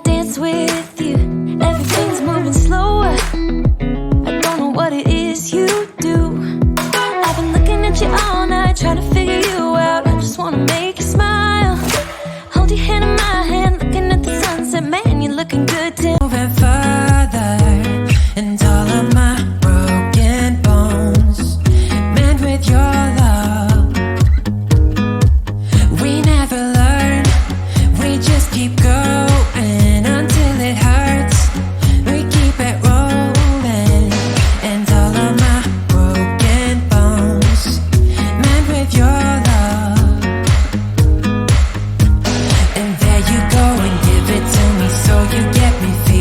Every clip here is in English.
dance with you. Everything's moving slower. I don't know what it is you do. I've been looking at you all night, trying to figure you out. I just wanna make you smile. Hold your hand in my hand, looking at the sunset. Man, you're looking good too. Moving further, and all of my broken bones mend with your love. We never learn, we just keep going until it hurts. We keep it rolling, and all of my broken bones mend with your love. And there you go and give it to me, so you get me feeling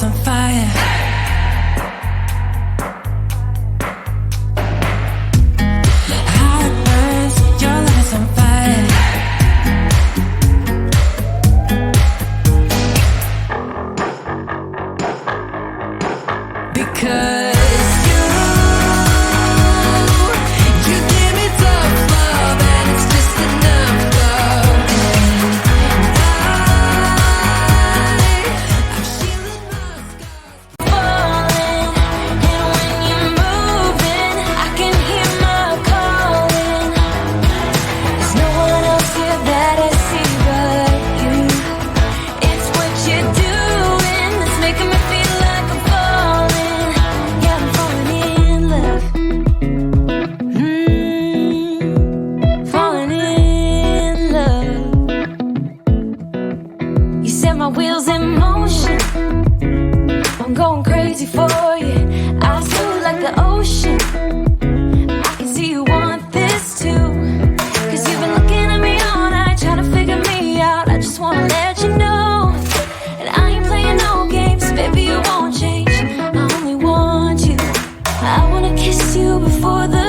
is on fire. Heart burns, your love is on fire. Because you give me tough love, and it's just enough love. I'm shielding my scars. Falling, and when you're moving, I can hear my calling. There's no one else here that I see but you. It's what you're doing that's making me feel like I'm falling. Yeah, I'm falling in love. Falling in love. You set my wheels in motion. I'm going crazy for you. I feel like the ocean. I can see you want this too. Cause you've been looking at me all night, trying to figure me out. I just wanna let you know that I ain't playing no games. Baby, you won't change. I only want you. I wanna kiss you before the